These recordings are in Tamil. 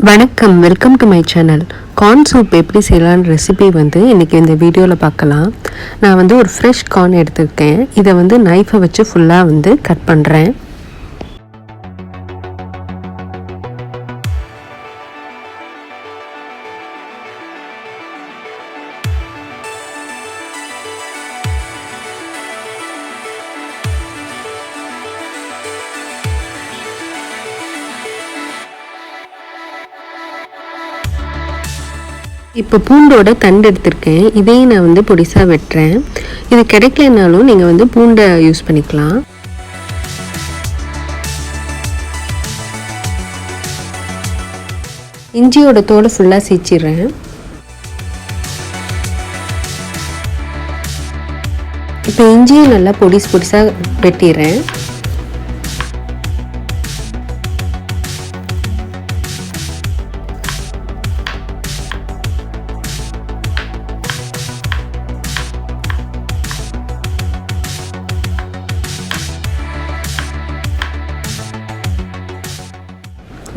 வணக்கம், welcome to my channel. Corn soup எப்படி செய்யலான்னு ரெசிபி இன்றைக்கி இந்த வீடியோவில் பார்க்கலாம். நான் ஒரு ஃப்ரெஷ் கார்ன் எடுத்துருக்கேன். இதை நைஃபை வச்சு ஃபுல்லாக கட் பண்ணுறேன். இப்போ பூண்டோட தண்டு எடுத்திருக்கேன். இதையும் நான் பொடிசாக வெட்டுறேன். இது கிடைக்கலனாலும் நீங்கள் பூண்டை யூஸ் பண்ணிக்கலாம். இஞ்சியோட தோலை ஃபுல்லாக சீச்சிடுறேன். இப்போ இஞ்சியும் நல்லா பொடிசாக வெட்டிடுறேன்.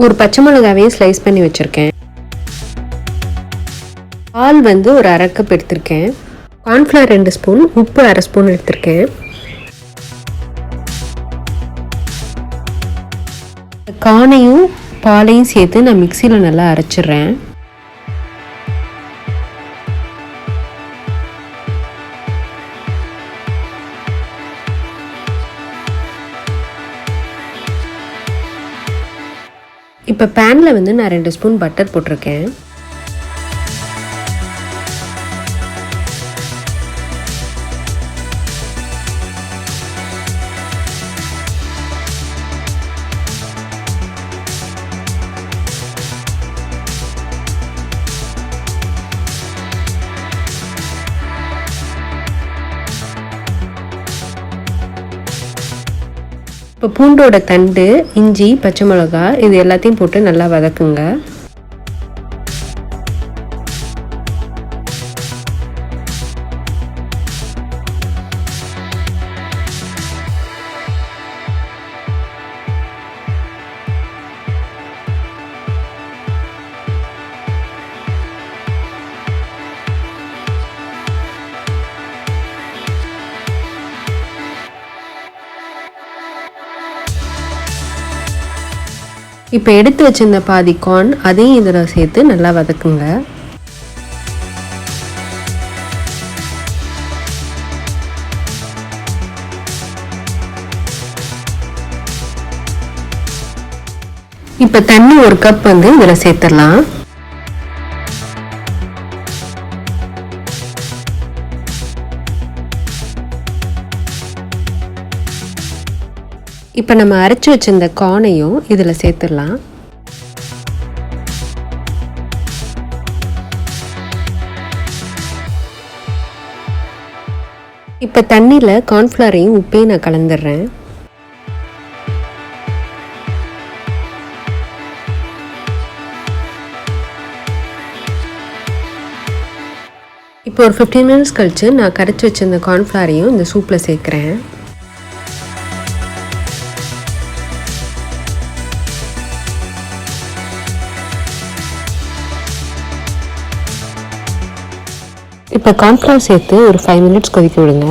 ஒரு பச்சை மிளகாவையும் ஸ்லைஸ் பண்ணி வச்சுருக்கேன். பால் ஒரு அரை கப் எடுத்திருக்கேன். கார்ன்ஃப்ளவர் 2 ஸ்பூன், உப்பு அரை ஸ்பூன் எடுத்திருக்கேன். கார்னையும் பாலையும் சேர்த்து நான் மிக்சியில் நல்லா அரைச்சிட்றேன். இப்போ பேனில் நான் 2 ஸ்பூன் பட்டர் போட்டிருக்கேன். இப்போ பூண்டோட தண்டு, இஞ்சி, பச்சை மிளகா இது எல்லாத்தையும் போட்டு நல்லா வதக்குங்க. இப்போ எடுத்து வச்சிருந்த பாதி கார்ன் அதையும் இதில் சேர்த்து நல்லா வதக்குங்க. இப்போ தண்ணி 1 கப் இதில் சேர்த்துடலாம். இப்போ நம்ம அரைச்சி வச்சிருந்த கார்னையும் இதில் சேர்த்துடலாம். இப்போ தண்ணியில் கார்ன்ஃப்ளவரையும் உப்பையும் நான் கலந்துடுறேன். இப்போ ஒரு 15 மினிட்ஸ் கழித்து நான் கரைச்சி வச்சிருந்த கார்ன்ஃப்ளவரையும் இந்த சூப்பில் சேர்க்குறேன். இப்போ கார்ன்ஃப்ளவர் சேர்த்து ஒரு 5 மினிட்ஸ் கொதிக்க விடுங்க.